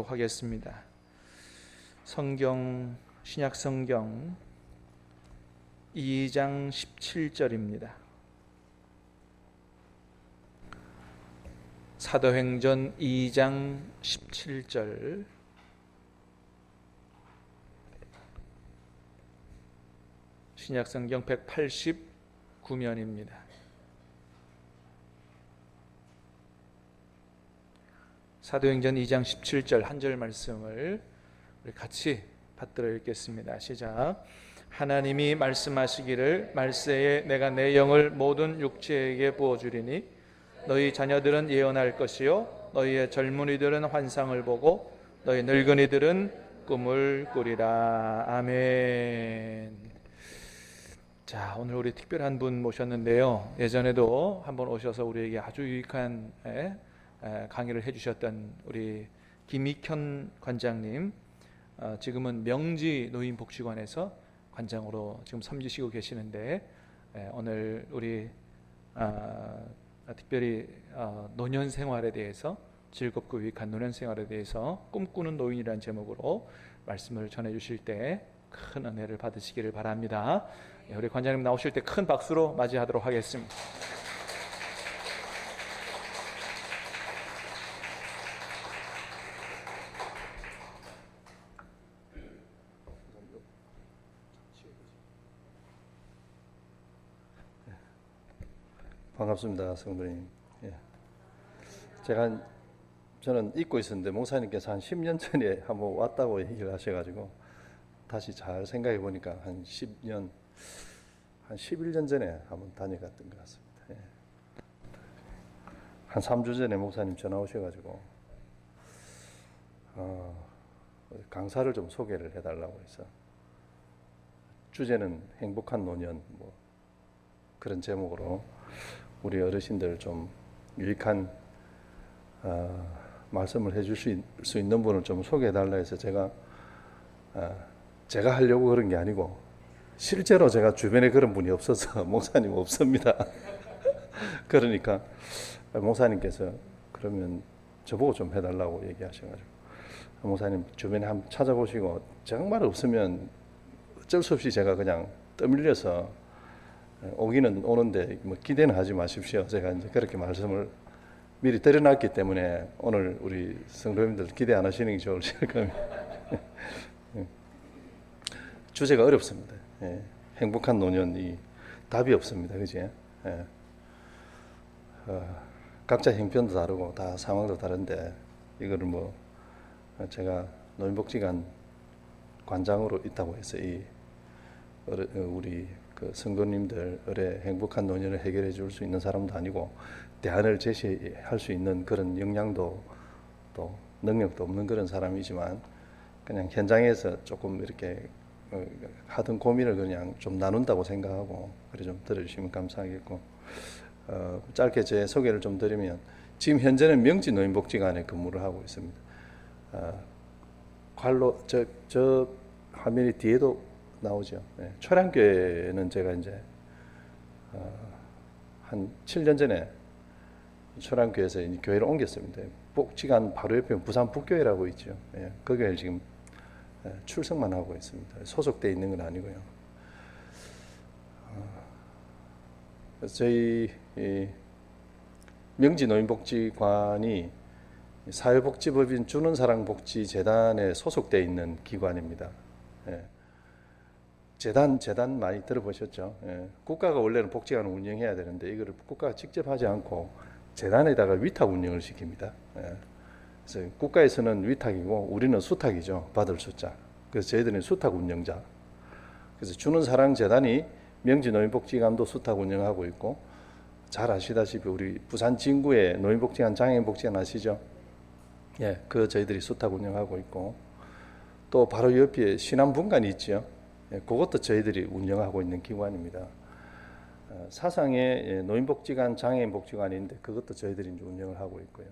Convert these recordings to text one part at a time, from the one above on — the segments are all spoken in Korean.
하겠습니다. 성경 신약 성경 2장 17절입니다. 사도행전 2장 17절. 신약 성경 189면입니다. 사도행전 2장 17절 한 절 말씀을 우리 같이 받들어 읽겠습니다. 시작. 하나님이 말씀하시기를 말세에 내가 내 영을 모든 육체에게 부어주리니 너희 자녀들은 예언할 것이요 너희의 젊은이들은 환상을 보고 너희 늙은이들은 꿈을 꾸리라. 아멘. 자, 오늘 우리 특별한 분 모셨는데요. 예전에도 한번 오셔서 우리에게 아주 유익한 강의를 해주셨던 우리 김익현 관장님, 지금은 명지 노인복지관에서 관장으로 지금 섬기시고 계시는데, 오늘 우리 특별히 노년 생활에 대해서, 즐겁고 유익한 노년 생활에 대해서 꿈꾸는 노인이라는 제목으로 말씀을 전해주실 때 큰 은혜를 받으시기를 바랍니다. 우리 관장님 나오실 때 큰 박수로 맞이하도록 하겠습니다. 반갑습니다, 성도님. 저는 잊고 있었는데 목사님께서 한 10년 전에 한번 왔다고 얘기를 하셔가지고 다시 잘 생각해 보니까 한 11년 전에 한번 다녀갔던 것 같습니다. 한 3주 전에 목사님 전화 오셔가지고 강사를 좀 소개를 해달라고 해서, 주제는 행복한 노년, 그런 제목으로 우리 어르신들 좀 유익한 말씀을 해줄 수 있는 분을 좀 소개해달라 해서 제가 하려고 그런 게 아니고, 실제로 제가 주변에 그런 분이 없어서 목사님 없습니다. 그러니까 목사님께서 그러면 저보고 좀 해달라고 얘기하셔가지고, 목사님 주변에 한번 찾아보시고 정말 없으면 어쩔 수 없이 제가 그냥 떠밀려서 오기는 오는데 기대는 하지 마십시오. 제가 이제 그렇게 말씀을 미리 드려놨기 때문에 오늘 우리 성도님들 기대 안 하시는 게 좋으실 겁니다. 주제가 어렵습니다. 행복한 노년이 답이 없습니다. 그지? 각자 형편도 다르고 다 상황도 다른데, 이거를 제가 노인복지관 관장으로 있다고 해서 우리 그 성도님들의 행복한 노년을 해결해 줄 수 있는 사람도 아니고 대안을 제시할 수 있는 그런 역량도 또 능력도 없는 그런 사람이지만, 그냥 현장에서 조금 이렇게 하던 고민을 그냥 좀 나눈다고 생각하고 그래 좀 들어주시면 감사하겠고, 짧게 제 소개를 좀 드리면, 지금 현재는 명지 노인복지관에 근무를 하고 있습니다. 관로 저 화면이 뒤에도 나오죠. 초량교회는 제가 이제 한 7년 전에 초량교회에서 교회를 옮겼습니다. 복지관 바로 옆에 부산 북교회라고 있죠. 그 교회를 지금 출석만 하고 있습니다. 소속돼 있는 건 아니고요. 저희 명지 노인복지관이 사회복지법인 주는사랑복지재단에 소속돼 있는 기관입니다. 재단 많이 들어보셨죠? 국가가 원래는 복지관을 운영해야 되는데 이거를 국가가 직접 하지 않고 재단에다가 위탁 운영을 시킵니다. 그래서 국가에서는 위탁이고 우리는 수탁이죠. 받을 숫자. 그래서 저희들은 수탁 운영자. 그래서 주는사랑재단이 명지노인복지관도 수탁 운영하고 있고, 잘 아시다시피 우리 부산 진구에 노인복지관, 장애인복지관 아시죠? 그 저희들이 수탁 운영하고 있고, 또 바로 옆에 신안분관이 있죠. 그것도 저희들이 운영하고 있는 기관입니다. 사상의 노인복지관, 장애인복지관인데 그것도 저희들이 이제 운영을 하고 있고요.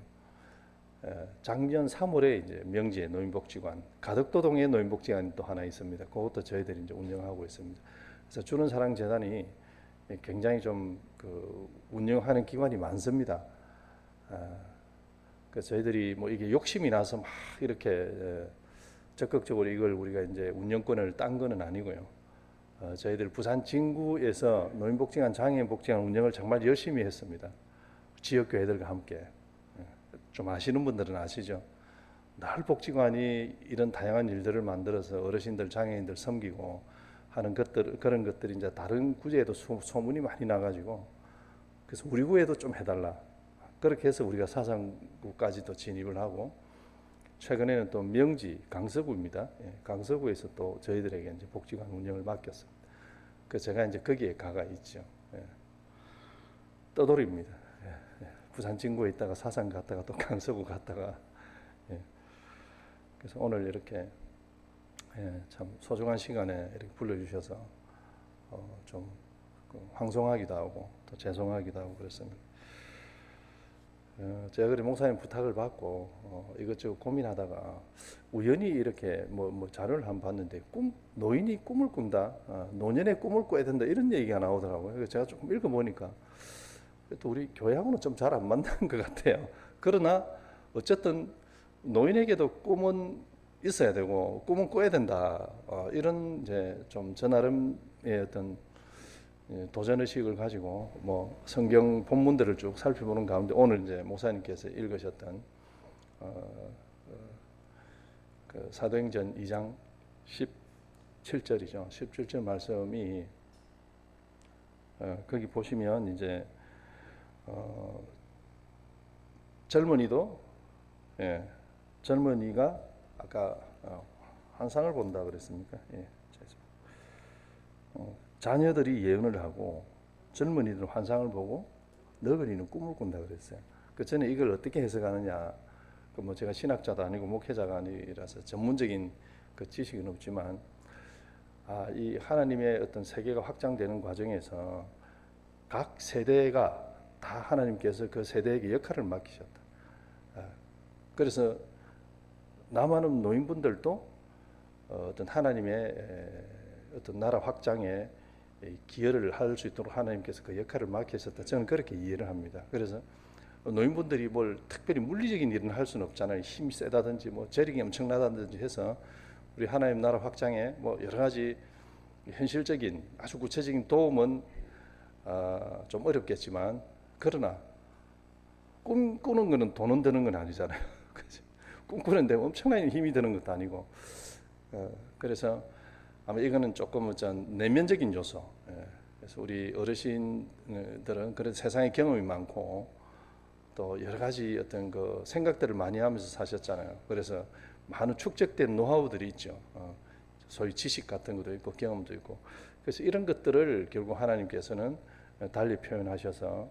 작년 3월에 이제 명지의 노인복지관, 가덕도동에 노인복지관이 또 하나 있습니다. 그것도 저희들이 이제 운영하고 있습니다. 그래서 주는사랑재단이 굉장히 좀 운영하는 기관이 많습니다. 그 저희들이 뭐 이게 욕심이 나서 막 이렇게 적극적으로 이걸 우리가 이제 운영권을 딴 거는 아니고요. 저희들 부산 진구에서 노인복지관, 장애인복지관 운영을 정말 열심히 했습니다. 지역교회들과 함께. 좀 아시는 분들은 아시죠? 늘 복지관이 이런 다양한 일들을 만들어서 어르신들, 장애인들 섬기고 하는 것들, 그런 것들이 이제 다른 구제에도 소문이 많이 나가지고, 그래서 우리 구에도 좀 해달라. 그렇게 해서 우리가 사상구까지도 진입을 하고, 최근에는 또 명지 강서구입니다. 강서구에서 또 저희들에게 이제 복지관 운영을 맡겼습니다. 그래서 제가 이제 거기에 가가 있죠. 떠돌입니다. 부산 진구에 있다가 사상 갔다가 또 강서구 갔다가. 그래서 오늘 이렇게 참 소중한 시간에 이렇게 불러주셔서 좀 황송하기도 하고 또 죄송하기도 하고 그렇습니다. 제가 그래 목사님 부탁을 받고 이것저것 고민하다가 우연히 이렇게 뭐 자료를 한번 봤는데 노인이 꿈을 꾼다, 노년에 꿈을 꿔야 된다 이런 얘기가 나오더라고요. 그래서 제가 조금 읽어보니까 또 우리 교회하고는 좀 잘 안 맞는 것 같아요. 그러나 어쨌든 노인에게도 꿈은 있어야 되고 꿈은 꿔야 된다. 이런 이제 좀 저 나름의 어떤 도전 의식을 가지고 뭐 성경 본문들을 쭉 살펴보는 가운데 오늘 이제 목사님께서 읽으셨던 그 사도행전 2장 17절이죠. 17절 말씀이 거기 보시면 이제 젊은이도 젊은이가 아까 환상을 본다 그랬습니까? 자녀들이 예언을 하고 젊은이들은 환상을 보고 너구리는 꿈을 꾼다 그랬어요. 그 전에 이걸 어떻게 해석하느냐? 그 뭐 제가 신학자도 아니고 목회자가 아니라서 전문적인 그 지식은 없지만 이 하나님의 어떤 세계가 확장되는 과정에서 각 세대가 다 하나님께서 그 세대에게 역할을 맡기셨다. 그래서 남아는 노인분들도 어떤 하나님의 어떤 나라 확장에 기여를 할 수 있도록 하나님께서 그 역할을 맡기셨다. 저는 그렇게 이해를 합니다. 그래서 노인분들이 뭘 특별히 물리적인 일은 할 수는 없잖아요. 힘이 세다든지 뭐 재력이 엄청나다든지 해서 우리 하나님 나라 확장에 뭐 여러 가지 현실적인 아주 구체적인 도움은 좀 어렵겠지만 그러나 꿈꾸는 거는 돈은 드는 건 아니잖아요. 꿈꾸는데 엄청난 힘이 드는 것도 아니고 그래서 아마 이거는 조금 어떤 내면적인 요소. 그래서 우리 어르신들은 그래도 세상에 경험이 많고 또 여러 가지 어떤 그 생각들을 많이 하면서 사셨잖아요. 그래서 많은 축적된 노하우들이 있죠. 소위 지식 같은 것도 있고 경험도 있고. 그래서 이런 것들을 결국 하나님께서는 달리 표현하셔서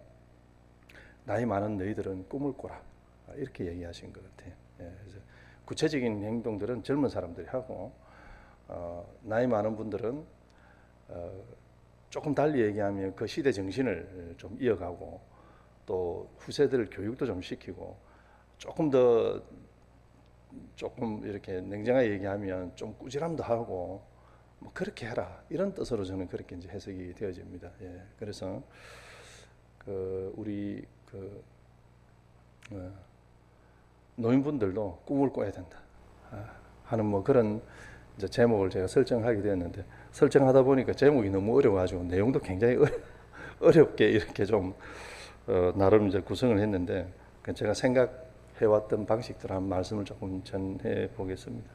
나이 많은 너희들은 꿈을 꿔라 이렇게 얘기하신 것 같아요. 그래서 구체적인 행동들은 젊은 사람들이 하고 나이 많은 분들은 조금 달리 얘기하면 그 시대 정신을 좀 이어가고 또 후세들 교육도 좀 시키고 조금 이렇게 냉정하게 얘기하면 좀 꾸지람도 하고 뭐 그렇게 해라 이런 뜻으로 저는 그렇게 이제 해석이 되어집니다. 그래서 우리 노인분들도 꿈을 꿔야 된다 하는 뭐 그런 이제 제목을 제가 설정하게 되었는데 설정하다 보니까 제목이 너무 어려워가지고 내용도 굉장히 어렵게 이렇게 좀 나름 이제 구성을 했는데 제가 생각해왔던 방식대로 한 말씀을 조금 전해 보겠습니다.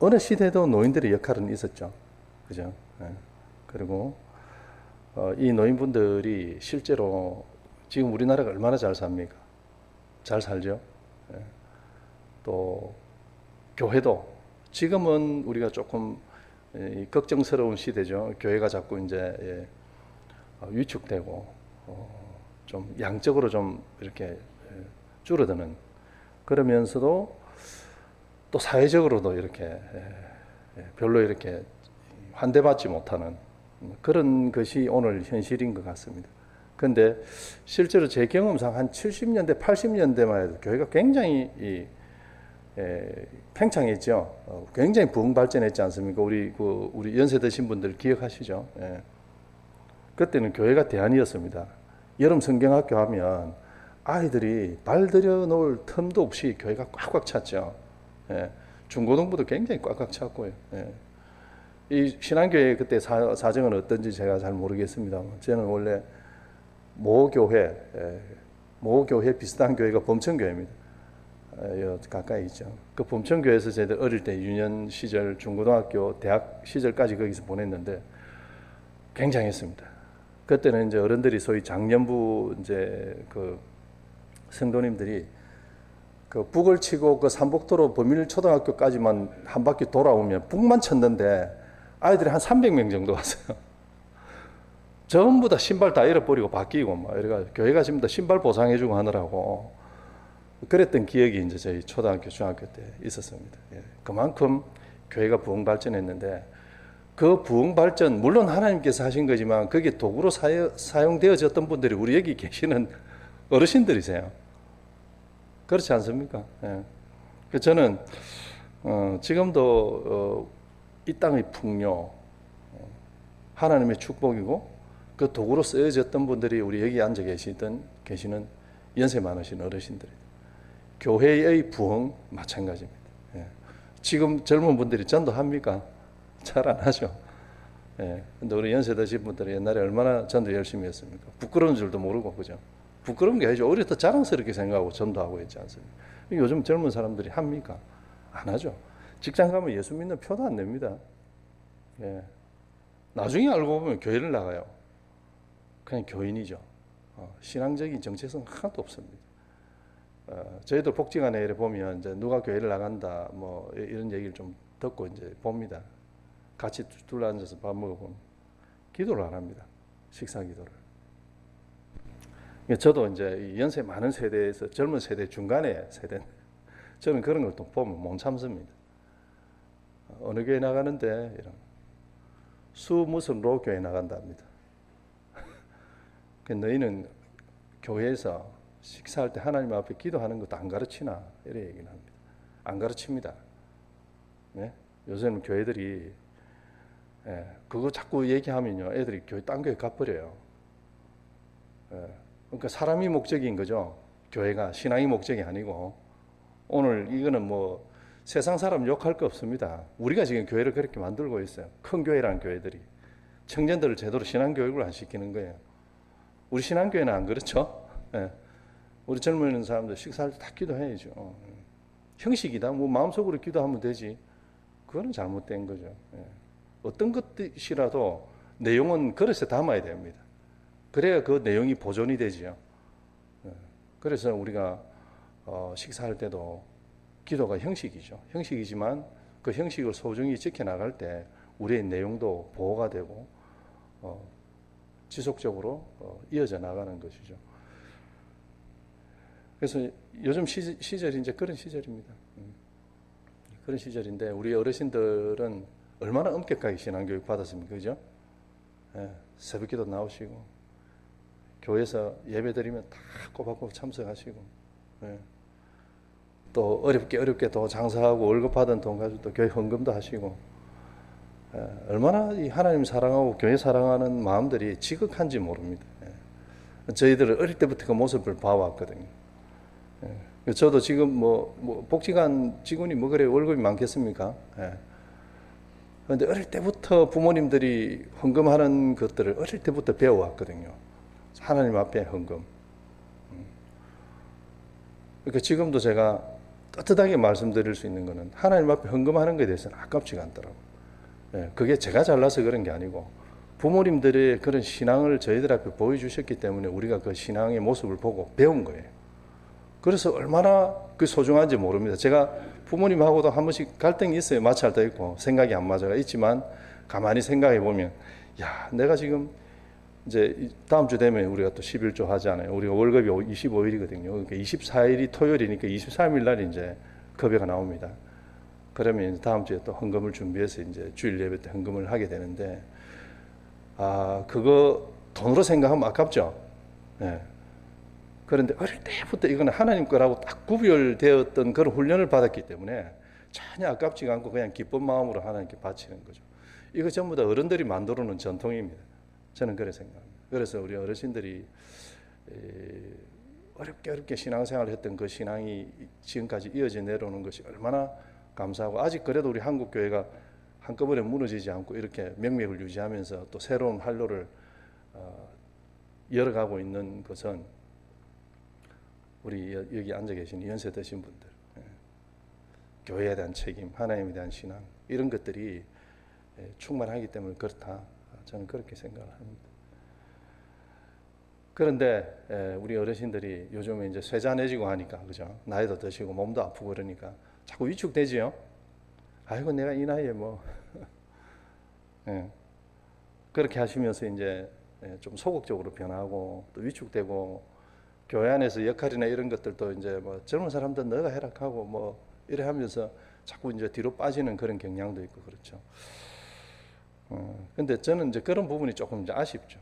어느 시대도 노인들의 역할은 있었죠, 그죠? 그리고 이 노인분들이 실제로 지금 우리나라가 얼마나 잘 삽니까? 잘 살죠. 또 교회도 지금은 우리가 조금 걱정스러운 시대죠. 교회가 자꾸 이제 위축되고 좀 양적으로 좀 이렇게 줄어드는 그러면서도 또 사회적으로도 이렇게 별로 이렇게 환대받지 못하는 그런 것이 오늘 현실인 것 같습니다. 그런데 실제로 제 경험상 한 70년대, 80년대만 해도 교회가 굉장히 팽창했죠. 굉장히 부흥 발전했지 않습니까? 우리 연세 드신 분들 기억하시죠? 그때는 교회가 대안이었습니다. 여름 성경학교 하면 아이들이 발 들여 놓을 틈도 없이 교회가 꽉꽉 찼죠. 예. 중고등부도 굉장히 꽉꽉 찼고요. 예. 이 신앙교회 그때 사정은 어떤지 제가 잘 모르겠습니다만 저는 원래 모교회 비슷한 교회가 범천교회입니다. 가까이 있죠. 그 범천교회에서 저희들 어릴 때 유년 시절, 중고등학교, 대학 시절까지 거기서 보냈는데 굉장했습니다. 그때는 이제 어른들이 소위 장년부 이제 그 성도님들이 그 북을 치고 그 삼복도로 범일초등학교까지만 한 바퀴 돌아오면 북만 쳤는데 아이들이 한 300명 정도 왔어요. 전부 다 신발 다 잃어버리고 바뀌고 막 이래가 교회가 전부 다 신발 보상해주고 하느라고 그랬던 기억이 이제 저희 초등학교, 중학교 때 있었습니다. 예. 그만큼 교회가 부흥 발전했는데 그 부흥 발전 물론 하나님께서 하신 거지만 그게 도구로 사용되어졌던 분들이 우리 여기 계시는 어르신들이세요. 그렇지 않습니까? 예. 저는 지금도 이 땅의 풍요, 하나님의 축복이고 그 도구로 쓰여졌던 분들이 우리 여기 앉아 계시는 연세 많으신 어르신들이에요. 교회의 부흥 마찬가지입니다. 예. 지금 젊은 분들이 전도합니까? 잘 안 하죠. 예. 근데 우리 연세 드신 분들이 옛날에 얼마나 전도 열심히 했습니까? 부끄러운 줄도 모르고, 그죠? 부끄러운 게 아니죠. 오히려 더 자랑스럽게 생각하고 전도하고 있지 않습니까? 요즘 젊은 사람들이 합니까? 안 하죠. 직장 가면 예수 믿는 표도 안 냅니다. 예. 나중에 알고 보면 교회를 나가요. 그냥 교인이죠. 신앙적인 정체성 하나도 없습니다. 저희도 복지관에 보면 이제 누가 교회를 나간다 뭐 이런 얘기를 좀 듣고 이제 봅니다. 같이 둘러앉아서 밥 먹어보면 기도를 안 합니다. 식사 기도를. 저도 이제 연세 많은 세대에서 젊은 세대 중간에 세대 저는 그런 걸 또 보면 못 참습니다. 어느 교회 나가는데 이런 수 무슨 로 교회 나간답니다. 너희는 교회에서 식사할 때 하나님 앞에 기도하는 것도 안 가르치나 이렇게 얘기를 합니다. 안 가르칩니다. 네? 요새는 교회들이 그거 자꾸 얘기하면요 애들이 교회 딴 교회 가버려요. 그러니까 사람이 목적인 거죠. 교회가 신앙이 목적이 아니고 오늘 이거는 뭐 세상 사람 욕할 거 없습니다. 우리가 지금 교회를 그렇게 만들고 있어요. 큰 교회라는 교회들이 청년들을 제대로 신앙 교육을 안 시키는 거예요. 우리 신앙 교회는 안 그렇죠? 우리 젊은 사람들 식사할 때 다 기도해야죠. 형식이다. 뭐 마음속으로 기도하면 되지. 그거는 잘못된 거죠. 어떤 것이라도 내용은 그릇에 담아야 됩니다. 그래야 그 내용이 보존이 되지요. 그래서 우리가 식사할 때도 기도가 형식이죠. 형식이지만 그 형식을 소중히 지켜나갈 때 우리의 내용도 보호가 되고 지속적으로 이어져 나가는 것이죠. 그래서 요즘 시절이 이제 그런 시절입니다. 그런 시절인데 우리 어르신들은 얼마나 엄격하게 신앙교육 받았습니까? 그죠? 새벽기도 나오시고 교회에서 예배드리면 다 꼬박꼬박 참석하시고 또 어렵게 또 장사하고 월급 받은 돈 가지고 또 교회 헌금도 하시고 얼마나 이 하나님 사랑하고 교회 사랑하는 마음들이 지극한지 모릅니다. 저희들은 어릴 때부터 그 모습을 봐왔거든요. 저도 지금 뭐 복지관 직원이 뭐 그래 월급이 많겠습니까? 그런데 어릴 때부터 부모님들이 헌금하는 것들을 어릴 때부터 배워왔거든요. 하나님 앞에 헌금. 그러니까 지금도 제가 떳떳하게 말씀드릴 수 있는 것은 하나님 앞에 헌금하는 것에 대해서는 아깝지가 않더라고요. 그게 제가 잘나서 그런 게 아니고 부모님들의 그런 신앙을 저희들 앞에 보여주셨기 때문에 우리가 그 신앙의 모습을 보고 배운 거예요. 그래서 얼마나 그 소중한지 모릅니다. 제가 부모님하고도 한 번씩 갈등이 있어요. 마찰도 있고 생각이 안 맞아가 있지만 가만히 생각해 보면 야 내가 지금 이제 다음 주 되면 우리가 또 11조 하잖아요. 우리가 월급이 25일이거든요. 그러니까 24일이 토요일이니까 23일 날 이제 급여가 나옵니다. 그러면 이제 다음 주에 또 헌금을 준비해서 이제 주일 예배 때 헌금을 하게 되는데 그거 돈으로 생각하면 아깝죠. 그런데 어릴 때부터 이거는 하나님 거라고 딱 구별되었던 그런 훈련을 받았기 때문에 전혀 아깝지가 않고 그냥 기쁜 마음으로 하나님께 바치는 거죠. 이거 전부 다 어른들이 만들어 놓은 전통입니다. 저는 그렇게 생각합니다. 그래서 우리 어르신들이 어렵게 신앙생활을 했던 그 신앙이 지금까지 이어져 내려오는 것이 얼마나 감사하고, 아직 그래도 우리 한국 교회가 한꺼번에 무너지지 않고 이렇게 명맥을 유지하면서 또 새로운 활로를 열어가고 있는 것은 우리 여기 앉아 계신 연세 드신 분들, 교회에 대한 책임, 하나님에 대한 신앙, 이런 것들이 충만하기 때문에 그렇다, 저는 그렇게 생각을 합니다. 그런데 우리 어르신들이 요즘에 이제 쇠잔해지고 하니까, 그죠? 나이도 드시고 몸도 아프고 그러니까 자꾸 위축되지요. 아이고 내가 이 나이에 뭐 그렇게 하시면서 이제 좀 소극적으로 변하고 또 위축되고, 교회 안에서 역할이나 이런 것들도 이제 뭐 젊은 사람들 너가 해라 하고 뭐 이래 하면서 자꾸 이제 뒤로 빠지는 그런 경향도 있고 그렇죠. 근데 저는 이제 그런 부분이 조금 이제 아쉽죠.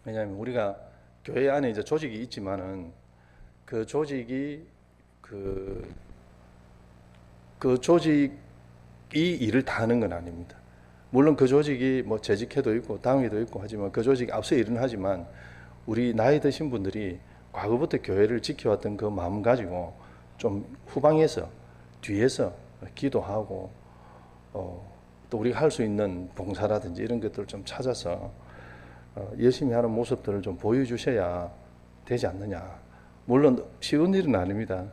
왜냐하면 우리가 교회 안에 이제 조직이 있지만은 그 조직이 그 조직이 일을 다 하는 건 아닙니다. 물론 그 조직이 뭐 재직회도 있고 당회도 있고 하지만 그 조직이 앞서 일은 하지만, 우리 나이 드신 분들이 과거부터 교회를 지켜왔던 그 마음 가지고 좀 후방에서 뒤에서 기도하고 또 우리가 할 수 있는 봉사라든지 이런 것들을 좀 찾아서 열심히 하는 모습들을 좀 보여주셔야 되지 않느냐. 물론 쉬운 일은 아닙니다.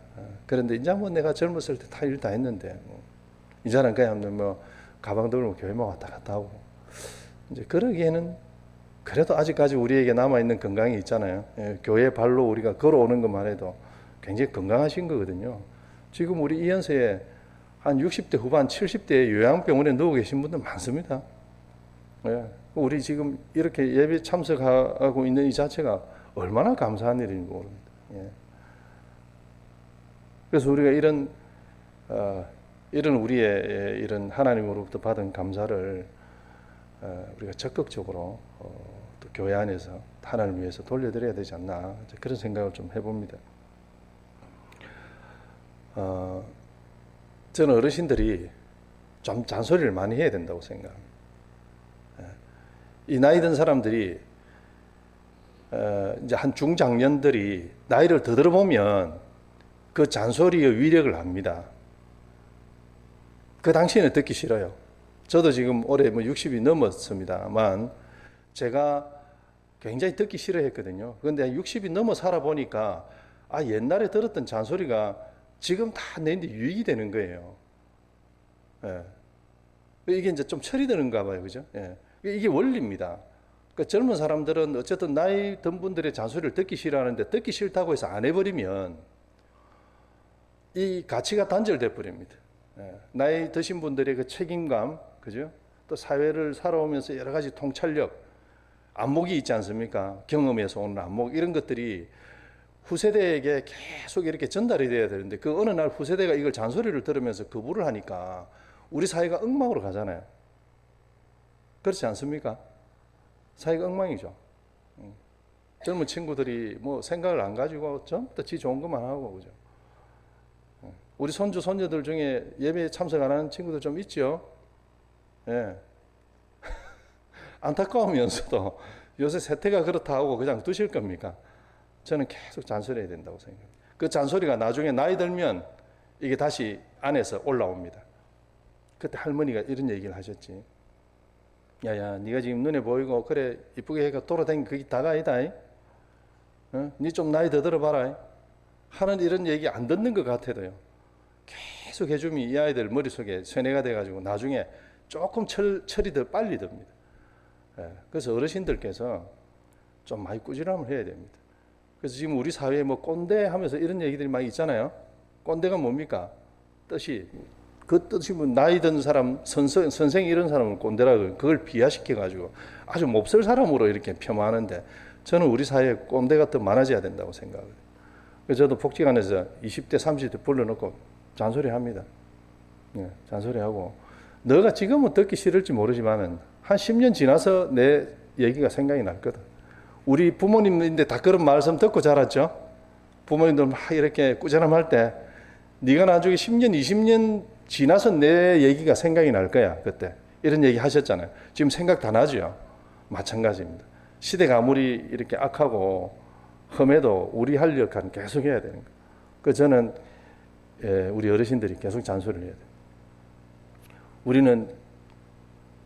그런데 이제 뭐 내가 젊었을 때 다 일 다 했는데 이제는 그냥 뭐 가방 들고 교회만 왔다 갔다 하고, 이제 그러기에는 그래도 아직까지 우리에게 남아있는 건강이 있잖아요. 교회 발로 우리가 걸어오는 것만 해도 굉장히 건강하신 거거든요. 지금 우리 이 연세에 한 60대 후반 70대에 요양병원에 누워 계신 분들 많습니다. 우리 지금 이렇게 예배 참석하고 있는 이 자체가 얼마나 감사한 일인지 모릅니다. 그래서 우리가 이런 우리의 이런 하나님으로부터 받은 감사를 우리가 적극적으로 또 교회 안에서 하나님을 위해서 돌려드려야 되지 않나, 그런 생각을 좀 해봅니다. 저는 어르신들이 좀 잔소리를 많이 해야 된다고 생각합니다. 이 나이 든 사람들이 이제 한 중장년들이 나이를 더 들어보면 그 잔소리의 위력을 압니다. 그 당시에는 듣기 싫어요. 저도 지금 올해 뭐 60이 넘었습니다만 제가 굉장히 듣기 싫어했거든요. 그런데 60이 넘어 살아보니까 옛날에 들었던 잔소리가 지금 다 내인데 유익이 되는 거예요. 이게 이제 좀 철이 드는가 봐요. 그죠? 이게 원리입니다. 그러니까 젊은 사람들은 어쨌든 나이 든 분들의 잔소리를 듣기 싫어하는데, 듣기 싫다고 해서 안 해버리면 이 가치가 단절돼 버립니다. 나이 드신 분들의 그 책임감, 그죠? 또 사회를 살아오면서 여러 가지 통찰력, 안목이 있지 않습니까? 경험에서 오는 안목, 이런 것들이 후세대에게 계속 이렇게 전달이 돼야 되는데, 그 어느 날 후세대가 이걸 잔소리를 들으면서 거부를 하니까 우리 사회가 엉망으로 가잖아요. 그렇지 않습니까? 사회가 엉망이죠. 젊은 친구들이 뭐 생각을 안 가지고 전부 다 지 좋은 것만 하고, 그죠? 우리 손주, 손녀들 중에 예배에 참석 안 하는 친구들 좀 있죠? 안타까우면서도 요새 세태가 그렇다 하고 그냥 두실 겁니까? 저는 계속 잔소리해야 된다고 생각합니다. 그 잔소리가 나중에 나이 들면 이게 다시 안에서 올라옵니다. 그때 할머니가 이런 얘기를 하셨지. 야야, 네가 지금 눈에 보이고 그래 이쁘게 해가 돌아다니는 그게 다가 아니다. 네 좀 나이 더 들어봐라. 하는 이런 얘기 안 듣는 것 같아도요, 계속 해주면 이 아이들 머릿속에 세뇌가 돼가지고 나중에 조금 철이 더 빨리 듭니다. 그래서 어르신들께서 좀 많이 꾸지람을 해야 됩니다. 그래서 지금 우리 사회에 뭐 꼰대 하면서 이런 얘기들이 많이 있잖아요. 꼰대가 뭡니까? 뜻이, 그 뜻이 뭐 나이 든 사람, 선생 이런 사람을 꼰대라고, 그걸 비하시켜가지고 아주 몹쓸 사람으로 이렇게 폄하하는데, 저는 우리 사회에 꼰대가 더 많아져야 된다고 생각합니다. 그래서 저도 복지관에서 20대, 30대 불러놓고 잔소리 합니다. 잔소리하고, 너가 지금은 듣기 싫을지 모르지만은 한 10년 지나서 내 얘기가 생각이 날 거다. 우리 부모님인데 다 그런 말씀 듣고 자랐죠? 부모님들 막 이렇게 꾸준함할 때 네가 나중에 10년, 20년 지나서 내 얘기가 생각이 날 거야, 그때. 이런 얘기 하셨잖아요. 지금 생각 다 나죠? 마찬가지입니다. 시대가 아무리 이렇게 악하고 험해도 우리 할 역할은 계속 해야 되는 거예요. 그 저는 우리 어르신들이 계속 잔소리를 해야 돼요. 우리는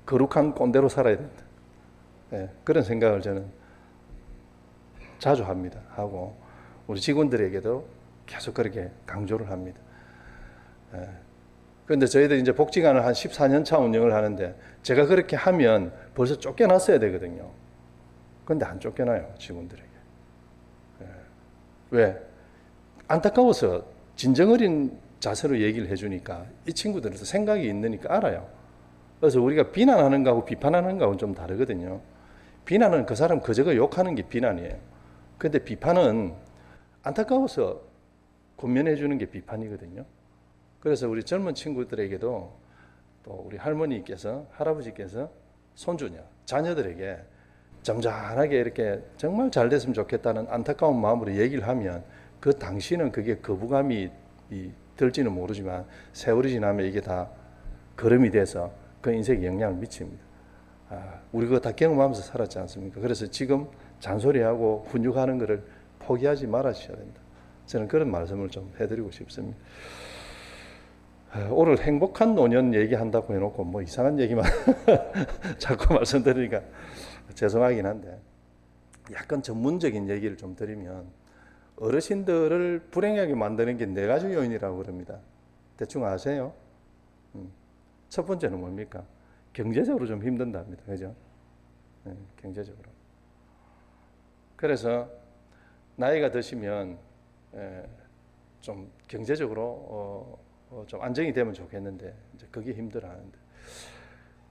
거룩한 꼰대로 살아야 된다. 그런 생각을 저는 자주 합니다. 하고 우리 직원들에게도 계속 그렇게 강조를 합니다. 그런데 저희들이 이제 복지관을 한 14년 차 운영을 하는데 제가 그렇게 하면 벌써 쫓겨났어야 되거든요. 그런데 안 쫓겨나요, 직원들에게. 왜? 안타까워서 진정 어린 자세로 얘기를 해주니까 이 친구들은 생각이 있으니까 알아요. 그래서 우리가 비난하는 거하고 비판하는 거하고는 좀 다르거든요. 비난은 그 사람 그저거 욕하는 게 비난이에요. 근데 비판은 안타까워서 권면해 주는 게 비판이거든요. 그래서 우리 젊은 친구들에게도 또 우리 할머니께서 할아버지께서 손주냐 자녀들에게 점잖하게 이렇게 정말 잘 됐으면 좋겠다는 안타까운 마음으로 얘기를 하면 그 당시는 그게 거부감이 들지는 모르지만 세월이 지나면 이게 다 거름이 돼서 그 인생에 영향을 미칩니다. 우리 그거 다 경험하면서 살았지 않습니까? 그래서 지금 잔소리하고 훈육하는 것을 포기하지 말아주셔야 된다. 저는 그런 말씀을 좀 해드리고 싶습니다. 오늘 행복한 노년 얘기한다고 해놓고 뭐 이상한 얘기만 자꾸 말씀드리니까 죄송하긴 한데 약간 전문적인 얘기를 좀 드리면 어르신들을 불행하게 만드는 게 4가지 요인이라고 그럽니다. 대충 아세요? 첫 번째는 뭡니까? 경제적으로 좀 힘든답니다. 그죠? 경제적으로. 그래서 나이가 드시면 좀 경제적으로 좀 안정이 되면 좋겠는데 이제 그게 힘들어하는데.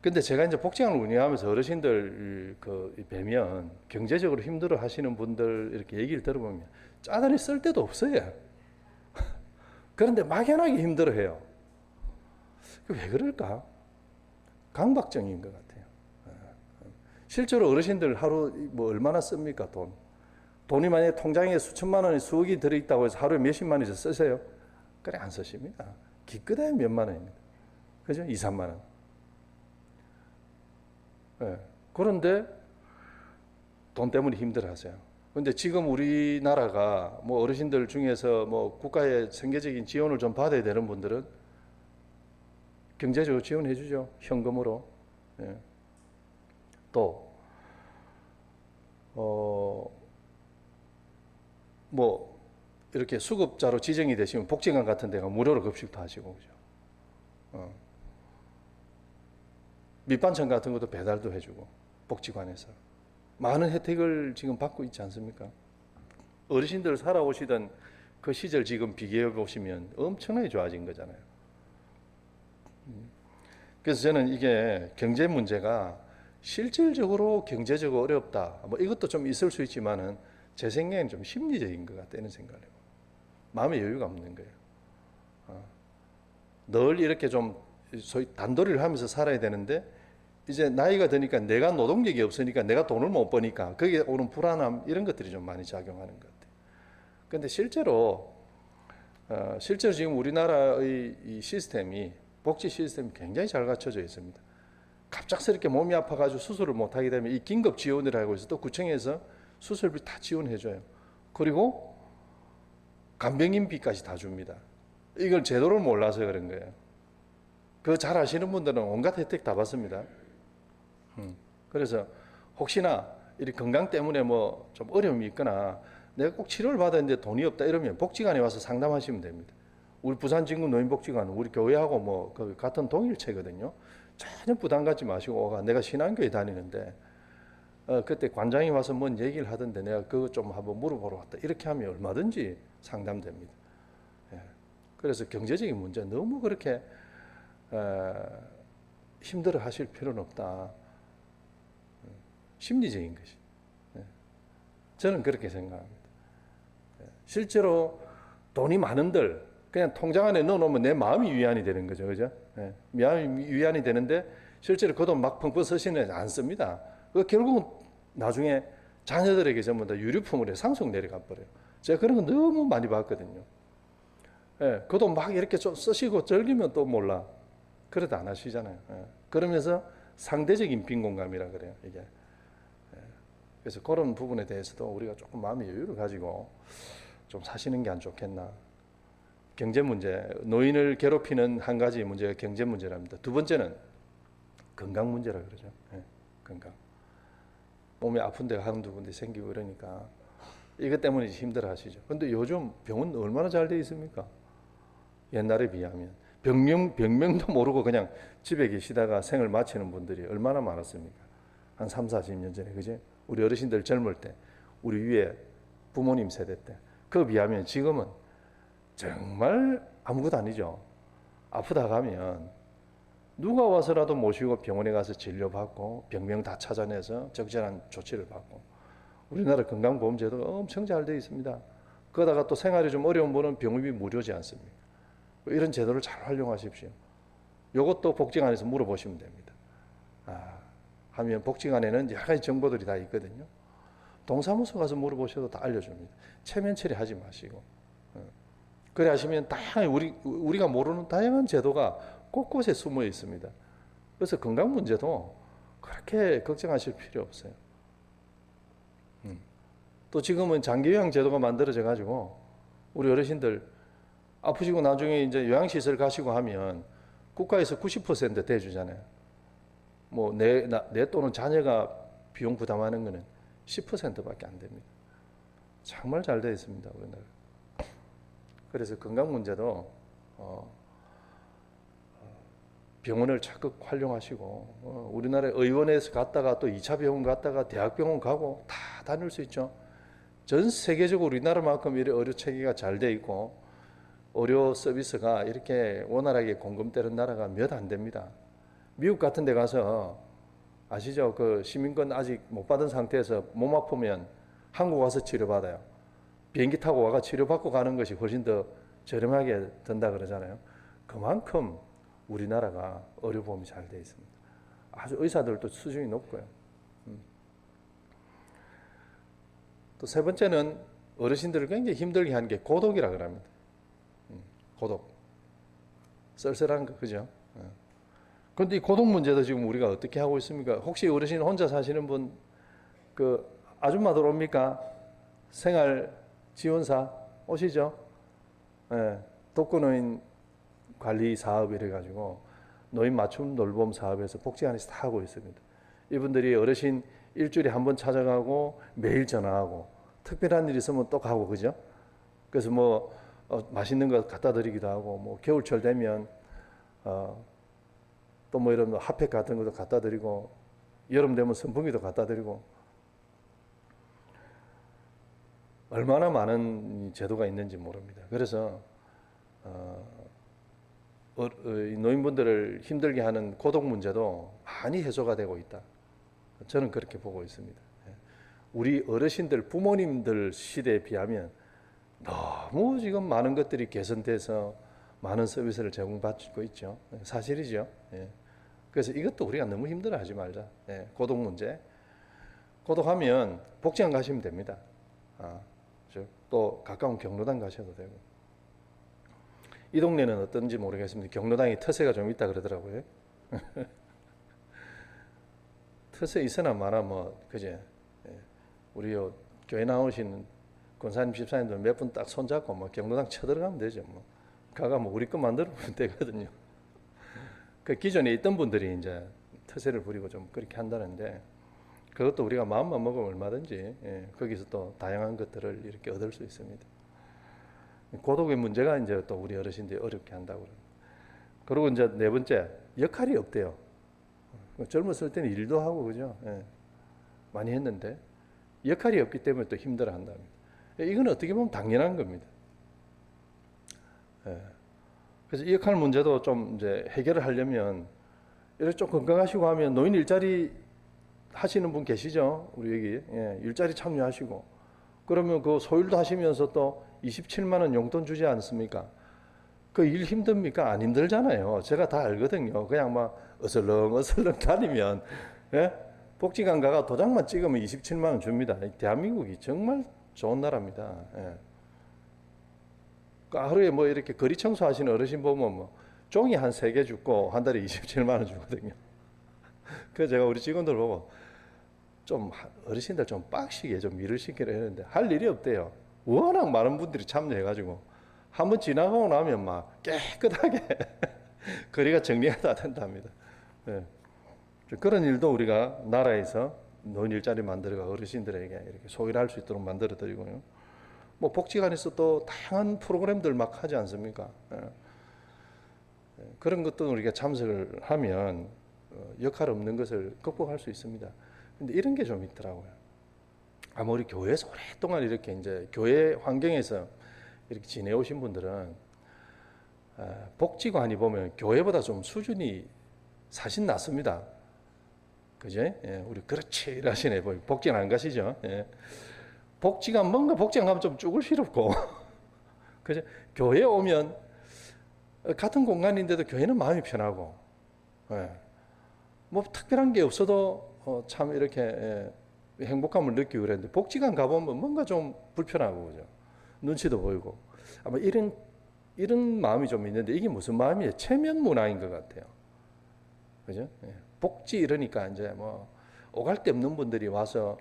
근데 제가 이제 복지관을 운영하면서 어르신들 뵈면 경제적으로 힘들어 하시는 분들 이렇게 얘기를 들어보면 짜다리 쓸 데도 없어요. 그런데 막연하게 힘들어해요. 왜 그럴까? 강박증인 것 같아요. 실제로 어르신들 하루 뭐 얼마나 씁니까? 돈이 만약에 통장에 수천만 원이 수억이 들어있다고 해서 하루에 몇십만 원씩 쓰세요? 그래 안 쓰십니다. 기껏해야 몇만 원입니다. 그죠? 2, 3만 원. 그런데 돈 때문에 힘들어하세요. 그런데 지금 우리나라가 뭐 어르신들 중에서 뭐 국가의 생계적인 지원을 좀 받아야 되는 분들은 경제적으로 지원해 주죠. 현금으로. 또 뭐 이렇게 수급자로 지정이 되시면 복지관 같은 데가 무료로 급식도 하시고 그죠. 밑반찬 같은 것도 배달도 해주고 복지관에서 많은 혜택을 지금 받고 있지 않습니까? 어르신들 살아오시던 그 시절 지금 비교해 보시면 엄청나게 좋아진 거잖아요. 그래서 저는 이게 경제 문제가 실질적으로 경제적으로 어렵다. 뭐 이것도 좀 있을 수 있지만은 제 생각에는 좀 심리적인 것 같다는 생각을 해요. 마음의 여유가 없는 거예요. 늘 이렇게 좀 소위 단도리를 하면서 살아야 되는데 이제 나이가 드니까 내가 노동력이 없으니까 내가 돈을 못 버니까 거기에 오는 불안함 이런 것들이 좀 많이 작용하는 것 같아요. 그런데 실제로 지금 우리나라의 이 시스템이 복지 시스템이 굉장히 잘 갖춰져 있습니다. 갑작스럽게 몸이 아파가지고 수술을 못하게 되면 이 긴급 지원이라고 해서 또 구청에서 수술비 다 지원해줘요. 그리고 간병인비까지 다 줍니다. 이걸 제도를 몰라서 그런 거예요. 그거 잘 아시는 분들은 온갖 혜택 다 받습니다. 그래서 혹시나 이 건강 때문에 뭐 좀 어려움이 있거나 내가 꼭 치료를 받아야 되는데 돈이 없다 이러면 복지관에 와서 상담하시면 됩니다. 우리 부산 진구 노인복지관은 우리 교회하고 뭐 같은 동일체거든요. 전혀 부담 갖지 마시고 내가 신앙교회 다니는데 그때 관장이 와서 뭔 얘기를 하던데 내가 그거 좀 한번 물어보러 왔다. 이렇게 하면 얼마든지 상담됩니다. 그래서 경제적인 문제 너무 그렇게 힘들어 하실 필요는 없다. 심리적인 것이. 저는 그렇게 생각합니다. 실제로 돈이 많은들 그냥 통장 안에 넣어놓으면 내 마음이 위안이 되는 거죠. 그죠? 마음이 위안이 되는데 실제로 그 돈 막 펑펑 쓰시는 안 씁니다. 결국은 나중에 자녀들에게 전부 다 유류품으로 상속 내려가 버려요. 제가 그런 거 너무 많이 봤거든요. 그 돈 막 이렇게 좀 쓰시고 즐기면 또 몰라. 그래도 안 하시잖아요. 그러면서 상대적인 빈곤감이라 그래요. 이게 그래서 그런 부분에 대해서도 우리가 조금 마음의 여유를 가지고 좀 사시는 게 안 좋겠나. 경제 문제, 노인을 괴롭히는 한 가지 문제가 경제 문제랍니다. 두 번째는 건강 문제라 그러죠. 예, 건강. 몸이 아픈 데가 한두 군데 생기고 이러니까 이것 때문에 힘들어 하시죠. 근데 요즘 병원 얼마나 잘 돼 있습니까? 옛날에 비하면. 병명도 모르고 그냥 집에 계시다가 생을 마치는 분들이 얼마나 많았습니까? 한 3, 40년 전에, 그지? 우리 어르신들 젊을 때, 우리 위에 부모님 세대 때. 그에 비하면 지금은 정말 아무것도 아니죠. 아프다 가면 누가 와서라도 모시고 병원에 가서 진료받고 병명 다 찾아내서 적절한 조치를 받고 우리나라 건강보험제도가 엄청 잘 되어 있습니다. 그러다가 또 생활이 좀 어려운 분은 병원비 무료지 않습니까? 이런 제도를 잘 활용하십시오. 이것도 복지관에서 물어보시면 됩니다. 하면 복지관에는 여러 가지 정보들이 다 있거든요. 동사무소 가서 물어보셔도 다 알려줍니다. 체면 처리하지 마시고. 그래 하시면 다양한 우리가 모르는 다양한 제도가 곳곳에 숨어 있습니다. 그래서 건강 문제도 그렇게 걱정하실 필요 없어요. 또 지금은 장기 요양 제도가 만들어져 가지고 우리 어르신들 아프시고 나중에 이제 요양시설 가시고 하면 국가에서 90% 대주잖아요. 뭐 내 또는 자녀가 비용 부담하는 거는 10%밖에 안 됩니다. 정말 잘 되어 있습니다, 우리나라. 그래서 건강 문제도 병원을 적극 활용하시고 우리나라 의원에서 갔다가 또 2차 병원 갔다가 대학병원 가고 다 다닐 수 있죠. 전 세계적으로 우리나라만큼 이렇게 의료 체계가 잘 돼 있고 의료 서비스가 이렇게 원활하게 공급되는 나라가 몇 안 됩니다. 미국 같은 데 가서 아시죠? 그 시민권 아직 못 받은 상태에서 몸 아프면 한국 와서 치료받아요. 비행기 타고 와가 치료받고 가는 것이 훨씬 더 저렴하게 든다 그러잖아요. 그만큼 우리나라가 의료보험이 잘 되어 있습니다. 아주 의사들도 수준이 높고요. 또 세 번째는 어르신들을 굉장히 힘들게 하는 게 고독이라 그럽니다. 고독. 쓸쓸한 거, 그죠? 그런데 이 고독 문제도 지금 우리가 어떻게 하고 있습니까? 혹시 어르신 혼자 사시는 분, 그 아줌마들 옵니까? 생활 지원사 오시죠? 예, 독거노인 관리 사업 이래가지고 노인 맞춤 돌봄 사업에서 복지관에서 다 하고 있습니다. 이분들이 어르신 일주일에 한 번 찾아가고 매일 전화하고 특별한 일 있으면 또 가고, 그죠? 그래서 뭐 맛있는 거 갖다 드리기도 하고 뭐 겨울철 되면 또 뭐 이런 핫팩 같은 것도 갖다 드리고 여름 되면 선풍기도 갖다 드리고 얼마나 많은 제도가 있는지 모릅니다. 그래서 노인분들을 힘들게 하는 고독 문제도 많이 해소가 되고 있다. 저는 그렇게 보고 있습니다. 우리 어르신들, 부모님들 시대에 비하면 너무 지금 많은 것들이 개선돼서 많은 서비스를 제공받고 있죠. 사실이죠. 그래서 이것도 우리가 너무 힘들어하지 말자. 고독 문제. 고독하면 복지관 가시면 됩니다. 또 가까운 경로당 가셔도 되고. 이 동네는 어떤지 모르겠습니다. 경로당이 터세가 좀 있다 그러더라고요. 터세 있으나 마나 뭐 그제 우리 요 교회 나오신 권사님 집사님들 몇 분 딱 손잡고 뭐 경로당 쳐들어가면 되죠. 뭐 가가 뭐 우리 거 만들어 보면 되거든요. 그 기존에 있던 분들이 이제 터세를 부리고 좀 그렇게 한다는데 그것도 우리가 마음만 먹으면 얼마든지 거기서 또 다양한 것들을 이렇게 얻을 수 있습니다. 고독의 문제가 이제 또 우리 어르신들이 어렵게 한다고 그래요. 그리고 이제 네 번째, 역할이 없대요. 젊었을 때는 일도 하고, 그죠? 많이 했는데, 역할이 없기 때문에 또 힘들어 한답니다. 이건 어떻게 보면 당연한 겁니다. 그래서 이 역할 문제도 좀 이제 해결을 하려면, 이렇게 좀 건강하시고 하면 노인 일자리 하시는 분 계시죠? 우리 여기. 일자리 참여하시고. 그러면 그 소일도 하시면서 또 27만 원 용돈 주지 않습니까? 그 일 힘듭니까? 안 힘들잖아요. 제가 다 알거든요. 그냥 막 어슬렁 다니면 복지관 가가 도장만 찍으면 27만 원 줍니다. 대한민국이 정말 좋은 나라입니다. 하루에 뭐 이렇게 거리 청소하시는 어르신 보면 뭐 종이 한 3개 줍고 한 달에 27만 원 주거든요. 그래서 제가 우리 직원들 보고 좀 어르신들 좀 빡시게 좀 일을 시키려 했는데 할 일이 없대요. 워낙 많은 분들이 참여해가지고 한번 지나가고 나면 막 깨끗하게 거리가 정리가 다 된답니다. 예. 그런 일도 우리가 나라에서 노인 일자리 만들어가 어르신들에게 이렇게 소일할 수 있도록 만들어 드리고요. 뭐 복지관에서 또 다양한 프로그램들 막 하지 않습니까? 예. 그런 것도 우리가 참석을 하면 역할 없는 것을 극복할 수 있습니다. 근데 이런 게 좀 있더라고요. 아무리 교회에서 오랫동안 이렇게 이제 교회 환경에서 이렇게 지내오신 분들은 복지관이 보면 교회보다 좀 수준이 사실 낮습니다. 그죠? 예, 우리 그렇지 이러시네. 복지관 안 가시죠? 예. 복지관 뭔가 복지관 가면 좀 쭈글시럽고 그죠? 교회 오면 같은 공간인데도 교회는 마음이 편하고 예. 뭐 특별한 게 없어도 참 이렇게 행복감을 느끼고 그랬는데 복지관 가보면 뭔가 좀 불편하고 그죠? 눈치도 보이고 아마 이런 마음이 좀 있는데 이게 무슨 마음이에요? 체면 문화인 것 같아요. 그죠? 예. 복지 이러니까 이제 뭐 오갈 데 없는 분들이 와서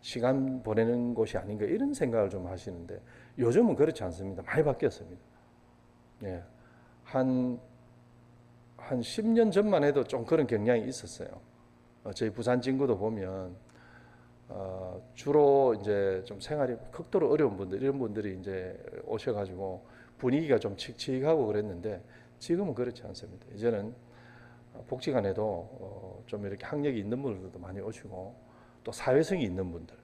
시간 보내는 곳이 아닌가 이런 생각을 좀 하시는데 요즘은 그렇지 않습니다. 많이 바뀌었습니다. 예. 한 10년 전만 해도 좀 그런 경향이 있었어요. 저희 부산 진구도 보면 주로 이제 좀 생활이 극도로 어려운 분들 이런 분들이 이제 오셔가지고 분위기가 좀 칙칙하고 그랬는데 지금은 그렇지 않습니다. 이제는 복지관에도 좀 이렇게 학력이 있는 분들도 많이 오시고 또 사회성이 있는 분들,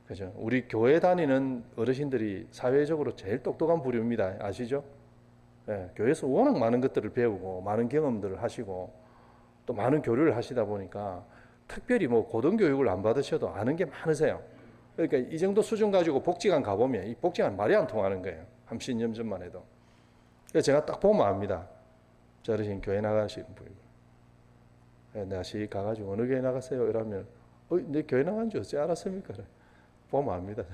그죠? 우리 교회 다니는 어르신들이 사회적으로 제일 똑똑한 부류입니다. 아시죠? 예, 교회에서 워낙 많은 것들을 배우고 많은 경험들을 하시고 또 많은 교류를 하시다 보니까 특별히 뭐 고등교육을 안 받으셔도 아는 게 많으세요. 그러니까 이 정도 수준 가지고 복지관 가보면 이 복지관 말이 안 통하는 거예요. 한 10년 전만 해도. 그래서 제가 딱 보면 압니다. 저 어르신 교회 나가시는 분이고. 내가 시 가가지고 어느 교회 나갔어요? 이러면 내 교회 나간 줄 어째 알았습니까? 보면 압니다.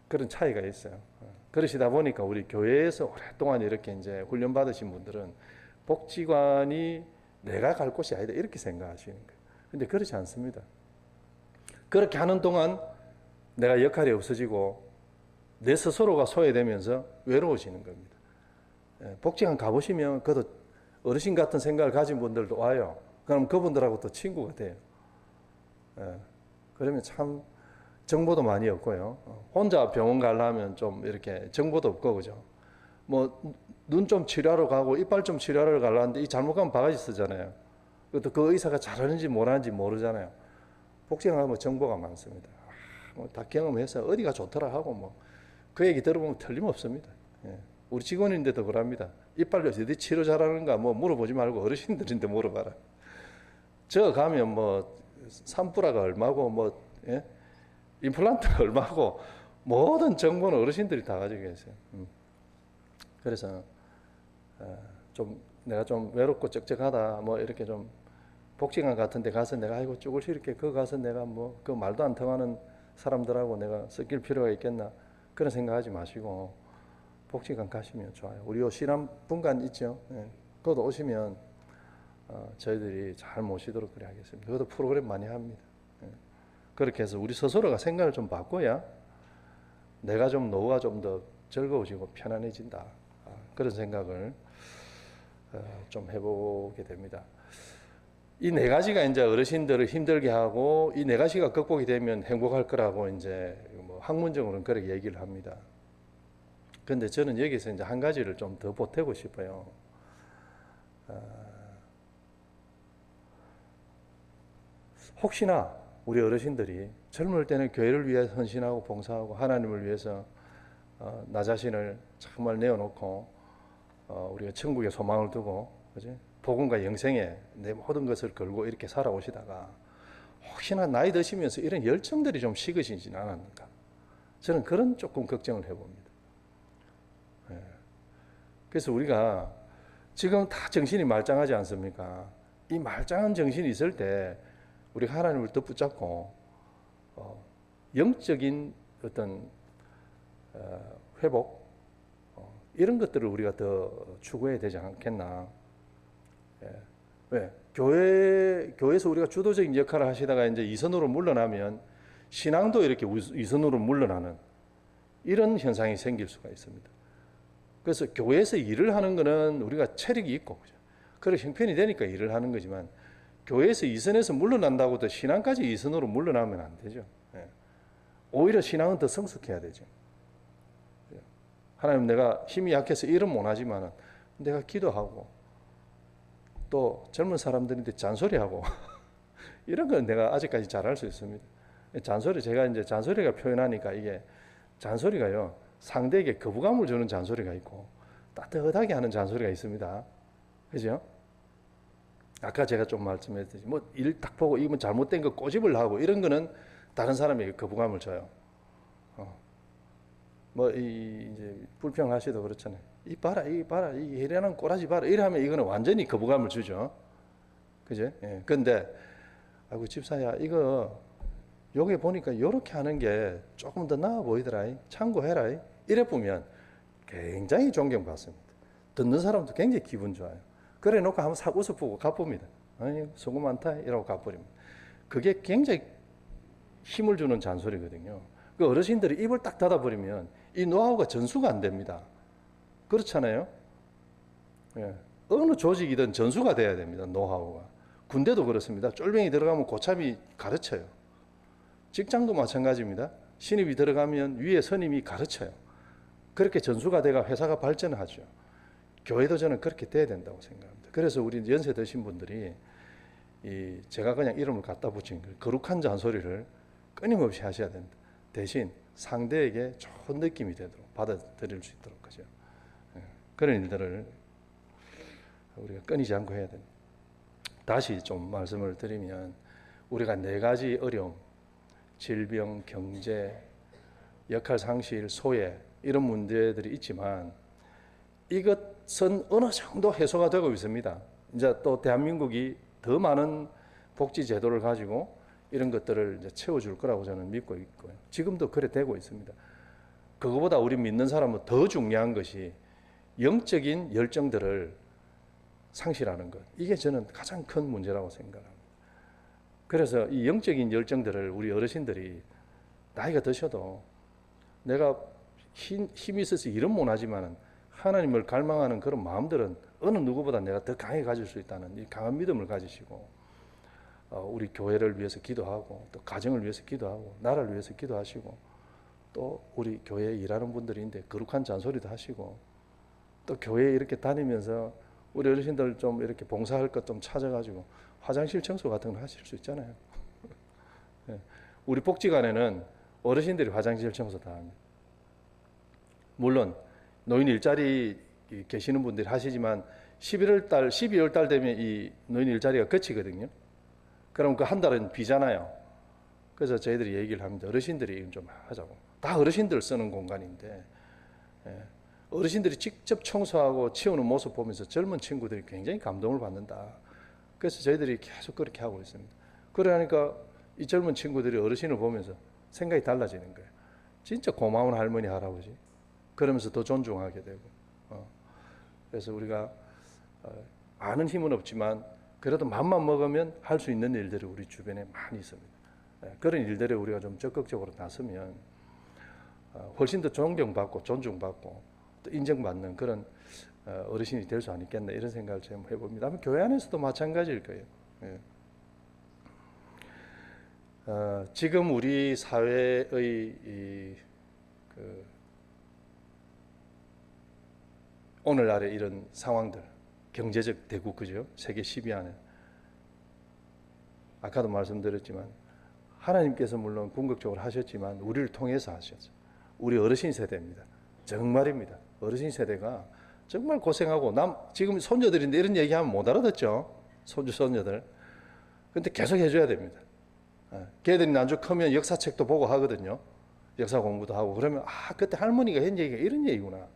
그런 차이가 있어요. 그러시다 보니까 우리 교회에서 오랫동안 이렇게 이제 훈련 받으신 분들은 복지관이 내가 갈 곳이 아니다 이렇게 생각하시는 거예요. 근데 그렇지 않습니다. 그렇게 하는 동안 내가 역할이 없어지고 내 스스로가 소외되면서 외로워지는 겁니다. 복지관 가보시면 그래도 어르신 같은 생각을 가진 분들도 와요. 그럼 그분들하고 또 친구가 돼요. 그러면 참 정보도 많이 없고요. 혼자 병원 가려면 좀 이렇게 정보도 없고 그죠. 뭐 눈 좀 치료하러 가고 이빨 좀 치료하러 가려는데 이 잘못 가면 바가지 쓰잖아요. 그것도 그 의사가 잘하는지 못하는지 모르잖아요. 복지관 가면 정보가 많습니다. 다 경험해서 어디가 좋더라 하고 뭐 그 얘기 들어보면 틀림없습니다. 예. 우리 직원인데도 그럽니다. 이빨 어디 치료 잘하는가 뭐 물어보지 말고 어르신들인데 물어봐라. 저 가면 뭐 산불화가 얼마고 뭐 예? 임플란트가 얼마고 모든 정보는 어르신들이 다 가지고 계세요. 그래서 좀 내가 좀 외롭고 쩍쩍하다 뭐 이렇게 좀 복지관 같은 데 가서 내가 아이고 쭈글씨 이렇게 그 가서 내가 뭐 그 말도 안 통하는 사람들하고 내가 섞일 필요가 있겠나 그런 생각하지 마시고 복지관 가시면 좋아요. 우리 요 신암 분관 있죠. 예. 그것도 오시면 저희들이 잘 모시도록 그래 하겠습니다. 그것도 프로그램 많이 합니다. 예. 그렇게 해서 우리 스스로가 생각을 좀 바꿔야 내가 좀 노후가 좀 더 즐거워지고 편안해진다. 그런 생각을 좀 해보게 됩니다. 이 네 가지가 이제 어르신들을 힘들게 하고 이 네 가지가 극복이 되면 행복할 거라고 이제 뭐 학문적으로는 그렇게 얘기를 합니다. 근데 저는 여기서 이제 한 가지를 좀 더 보태고 싶어요. 혹시나 우리 어르신들이 젊을 때는 교회를 위해 헌신하고 봉사하고 하나님을 위해서 나 자신을 정말 내어놓고 우리가 천국에 소망을 두고 그지? 복음과 영생에 내 모든 것을 걸고 이렇게 살아오시다가 혹시나 나이 드시면서 이런 열정들이 좀 식으시진 않았는가? 저는 그런 조금 걱정을 해봅니다. 예. 그래서 우리가 지금 다 정신이 말짱하지 않습니까? 이 말짱한 정신이 있을 때 우리가 하나님을 더 붙잡고 영적인 어떤 회복 이런 것들을 우리가 더 추구해야 되지 않겠나. 예. 왜? 교회에서 우리가 주도적인 역할을 하시다가 이제 이선으로 물러나면 신앙도 이렇게 이선으로 물러나는 이런 현상이 생길 수가 있습니다. 그래서 교회에서 일을 하는 거는 우리가 체력이 있고, 그래 형편이 되니까 일을 하는 거지만, 교회에서 이선에서 물러난다고 도 신앙까지 이선으로 물러나면 안 되죠. 예. 오히려 신앙은 더 성숙해야 되죠. 하나님, 내가 힘이 약해서 일은 못하지만 내가 기도하고 또 젊은 사람들한테 잔소리하고 이런 건 내가 아직까지 잘할 수 있습니다. 잔소리, 제가 이제 잔소리가 표현하니까 이게 잔소리가요, 상대에게 거부감을 주는 잔소리가 있고 따뜻하게 하는 잔소리가 있습니다. 그죠? 아까 제가 좀 말씀했듯이 뭐 일 딱 보고 이건 잘못된 거 꼬집을 하고 이런 거는 다른 사람에게 거부감을 줘요. 뭐 이제 불평하시도 그렇잖아요. 이 봐라, 이 봐라, 이 해련한 꼬라지 봐라. 이러면 이거는 완전히 거부감을 주죠. 그죠? 예. 근데 아이고 집사야, 이거 여기 보니까 이렇게 하는 게 조금 더 나아 보이더라. 참고해라. 이래 보면 굉장히 존경받습니다. 듣는 사람도 굉장히 기분 좋아요. 그래 놓고 한번 싹 웃어보고 가봅니다. 아니, 수고 많다. 이러고 가버립니다. 그게 굉장히 힘을 주는 잔소리거든요. 그 어르신들이 입을 딱 닫아버리면 이 노하우가 전수가 안 됩니다. 그렇잖아요. 예. 어느 조직이든 전수가 돼야 됩니다. 노하우가. 군대도 그렇습니다. 쫄병이 들어가면 고참이 가르쳐요. 직장도 마찬가지입니다. 신입이 들어가면 위에 선임이 가르쳐요. 그렇게 전수가 돼가 회사가 발전하죠. 교회도 저는 그렇게 돼야 된다고 생각합니다. 그래서 우리 연세 드신 분들이 제가 그냥 이름을 갖다 붙인 거룩한 잔소리를 끊임없이 하셔야 된다. 대신 상대에게 좋은 느낌이 되도록 받아들일 수 있도록 하죠. 그런 일들을 우리가 끊이지 않고 해야 됩니다. 다시 좀 말씀을 드리면 우리가 4가지 어려움, 질병, 경제, 역할 상실, 소외 이런 문제들이 있지만 이것은 어느 정도 해소가 되고 있습니다. 이제 또 대한민국이 더 많은 복지 제도를 가지고 이런 것들을 이제 채워줄 거라고 저는 믿고 있고요. 지금도 그래 되고 있습니다. 그거보다 우리 믿는 사람은 더 중요한 것이 영적인 열정들을 상실하는 것. 이게 저는 가장 큰 문제라고 생각합니다. 그래서 이 영적인 열정들을 우리 어르신들이 나이가 드셔도 내가 힘이 있어서 일은 못하지만 하나님을 갈망하는 그런 마음들은 어느 누구보다 내가 더 강하게 가질 수 있다는 이 강한 믿음을 가지시고 우리 교회를 위해서 기도하고 또 가정을 위해서 기도하고 나라를 위해서 기도하시고 또 우리 교회에 일하는 분들인데 거룩한 잔소리도 하시고 또 교회에 이렇게 다니면서 우리 어르신들 좀 이렇게 봉사할 것 좀 찾아가지고 화장실 청소 같은 거 하실 수 있잖아요. 우리 복지관에는 어르신들이 화장실 청소 다 합니다. 물론 노인 일자리 계시는 분들이 하시지만 12월 달 되면 이 노인 일자리가 그치거든요. 그럼 그 한 달은 비잖아요. 그래서 저희들이 얘기를 합니다. 어르신들이 좀 하자고. 다 어르신들 쓰는 공간인데 어르신들이 직접 청소하고 치우는 모습 보면서 젊은 친구들이 굉장히 감동을 받는다. 그래서 저희들이 계속 그렇게 하고 있습니다. 그러니까 이 젊은 친구들이 어르신을 보면서 생각이 달라지는 거예요. 진짜 고마운 할머니, 할아버지. 그러면서 더 존중하게 되고. 그래서 우리가 아는 힘은 없지만 그래도 맘만 먹으면 할 수 있는 일들이 우리 주변에 많이 있습니다. 그런 일들에 우리가 좀 적극적으로 나서면 훨씬 더 존경받고 존중받고 또 인정받는 그런 어르신이 될 수 않겠나 이런 생각을 좀 해봅니다. 아마 교회 안에서도 마찬가지일 거예요. 지금 우리 사회의 오늘날의 이런 상황들, 경제적 대국, 그죠? 세계 10위 안에. 아까도 말씀드렸지만, 하나님께서 물론 궁극적으로 하셨지만, 우리를 통해서 하셨죠. 우리 어르신 세대입니다. 정말입니다. 어르신 세대가 정말 고생하고, 지금 손녀들인데 이런 얘기하면 못 알아듣죠? 손주, 손녀들. 근데 계속 해줘야 됩니다. 걔들이 나중에 크면 역사책도 보고 하거든요. 역사 공부도 하고. 그러면, 그때 할머니가 한 얘기가 이런 얘기구나.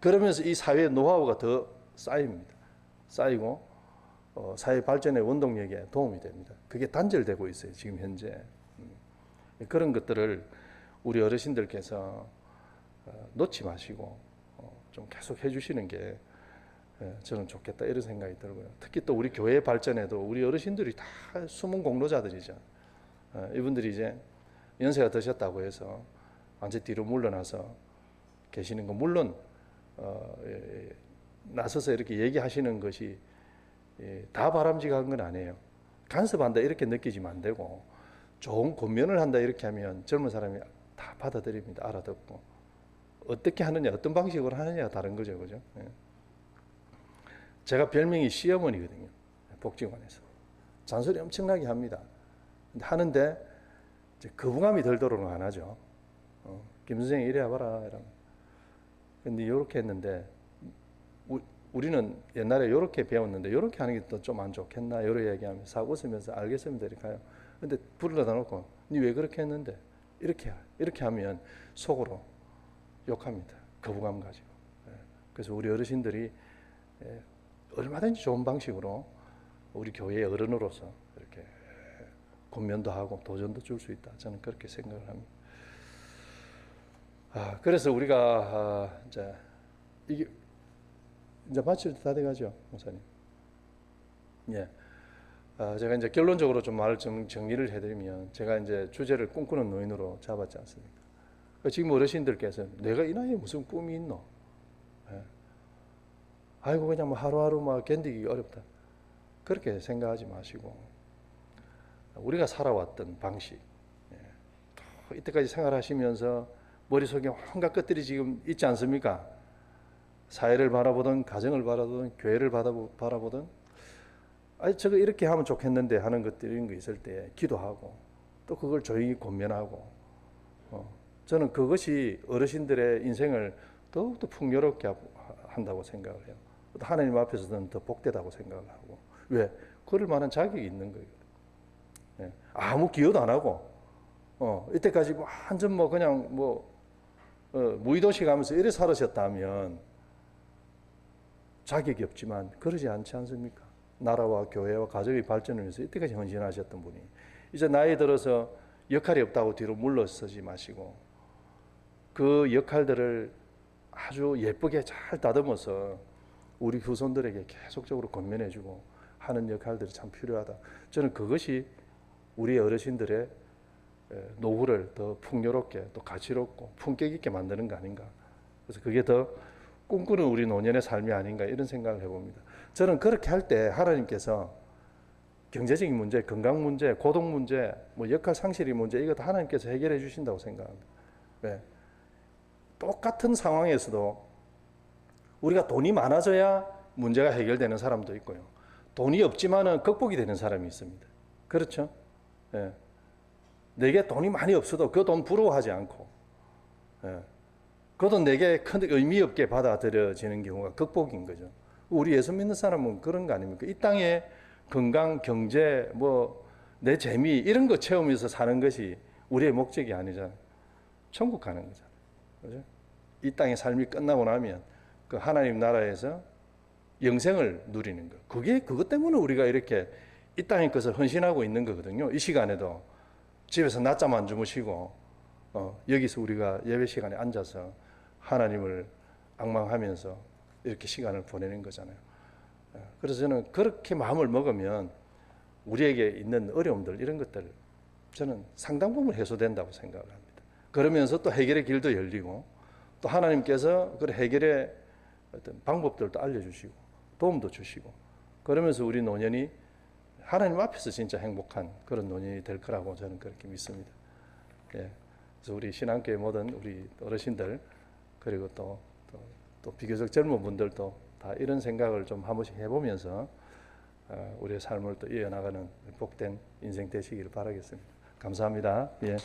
그러면서 이 사회의 노하우가 더 쌓입니다. 쌓이고 사회 발전의 원동력에 도움이 됩니다. 그게 단절되고 있어요. 지금 현재. 그런 것들을 우리 어르신들께서 놓지 마시고 좀 계속 해주시는 게 저는 좋겠다 이런 생각이 들고요. 특히 또 우리 교회 발전에도 우리 어르신들이 다 숨은 공로자들이죠. 이분들이 이제 연세가 드셨다고 해서 완전 뒤로 물러나서 계시는 거 물론 나서서 이렇게 얘기하시는 것이 다 바람직한 건 아니에요. 간섭한다 이렇게 느끼지면 안 되고 좋은 권면을 한다 이렇게 하면 젊은 사람이 다 받아들입니다. 알아듣고 어떻게 하느냐 어떤 방식으로 하느냐가 다른 거죠. 그죠? 제가 별명이 시어머니거든요. 복지관에서 잔소리 엄청나게 합니다. 근데 하는데 이제 거부감이 들도록은 안 하죠. 김 선생이 이래 봐라 이러면. 근데 이렇게 했는데 우리는 옛날에 이렇게 배웠는데 이렇게 하는 게 또 좀 안 좋겠나 이렇게 얘기하면 싹 웃으면서 알겠습니다 이렇게 가요. 근데 불러다 놓고 니 왜 그렇게 했는데 이렇게 하면 속으로 욕합니다. 거부감 가지고. 그래서 우리 어르신들이 얼마든지 좋은 방식으로 우리 교회의 어른으로서 이렇게 권면도 하고 도전도 줄 수 있다. 저는 그렇게 생각을 합니다. 그래서 우리가 이제 이게 이제 마칠 때 다 돼가죠, 목사님. 예. 제가 이제 결론적으로 좀 말을 정리를 해드리면 제가 이제 주제를 꿈꾸는 노인으로 잡았지 않습니까? 지금 어르신들께서 내가 이 나이에 무슨 꿈이 있노? 예. 아이고 그냥 뭐 하루하루 막 견디기 어렵다. 그렇게 생각하지 마시고 우리가 살아왔던 방식, 또 이때까지 생활하시면서 머릿속에 온갖 것들이 지금 있지 않습니까? 사회를 바라보든 가정을 바라보든 교회를 바라보든 저거 이렇게 하면 좋겠는데 하는 것들이 이런 거 있을 때 기도하고 또 그걸 조용히 권면하고 저는 그것이 어르신들의 인생을 더욱더 풍요롭게 한다고 생각을 해요. 하나님 앞에서는 더 복되다고 생각을 하고 왜? 그럴 만한 자격이 있는 거예요. 아무 기여도 안 하고 이때까지 완전 뭐 그냥 무의도시 가면서 이래 살으셨다면 자격이 없지만 그러지 않지 않습니까? 나라와 교회와 가정의 발전을 위해서 이때까지 헌신하셨던 분이 이제 나이 들어서 역할이 없다고 뒤로 물러서지 마시고 그 역할들을 아주 예쁘게 잘 다듬어서 우리 후손들에게 계속적으로 권면해주고 하는 역할들이 참 필요하다. 저는 그것이 우리 어르신들의 노후를 더 풍요롭게 또 가치롭고 품격 있게 만드는 거 아닌가. 그래서 그게 더 꿈꾸는 우리 노년의 삶이 아닌가 이런 생각을 해봅니다. 저는 그렇게 할 때 하나님께서 경제적인 문제, 건강 문제, 고독 문제, 뭐 역할 상실의 문제 이거 다 하나님께서 해결해 주신다고 생각합니다. 왜? 똑같은 상황에서도 우리가 돈이 많아져야 문제가 해결되는 사람도 있고요. 돈이 없지만은 극복이 되는 사람이 있습니다. 그렇죠? 예. 내게 돈이 많이 없어도 그 돈 부러워하지 않고, 예. 그 돈 내게 큰 의미 없게 받아들여지는 경우가 극복인 거죠. 우리 예수 믿는 사람은 그런 거 아닙니까? 이 땅에 건강, 경제, 내 재미 이런 거 채우면서 사는 것이 우리의 목적이 아니잖아요. 천국 가는 거잖아요. 그죠? 이 땅의 삶이 끝나고 나면 그 하나님 나라에서 영생을 누리는 거. 그것 때문에 우리가 이렇게 이 땅의 것을 헌신하고 있는 거거든요. 이 시간에도 집에서 낮잠 안 주무시고 여기서 우리가 예배 시간에 앉아서 하나님을 앙망하면서 이렇게 시간을 보내는 거잖아요. 그래서 저는 그렇게 마음을 먹으면 우리에게 있는 어려움들 이런 것들 저는 상당 부분 해소된다고 생각을 합니다. 그러면서 또 해결의 길도 열리고 또 하나님께서 그 해결의 어떤 방법들도 알려주시고 도움도 주시고 그러면서 우리 노년이 하나님 앞에서 진짜 행복한 그런 노년이 될 거라고 저는 그렇게 믿습니다. 예. 그래서 우리 신앙교회 모든 우리 어르신들 그리고 또 비교적 젊은 분들도 다 이런 생각을 좀 한 번씩 해보면서 우리의 삶을 또 이어나가는 복된 인생 되시기를 바라겠습니다. 감사합니다. 예.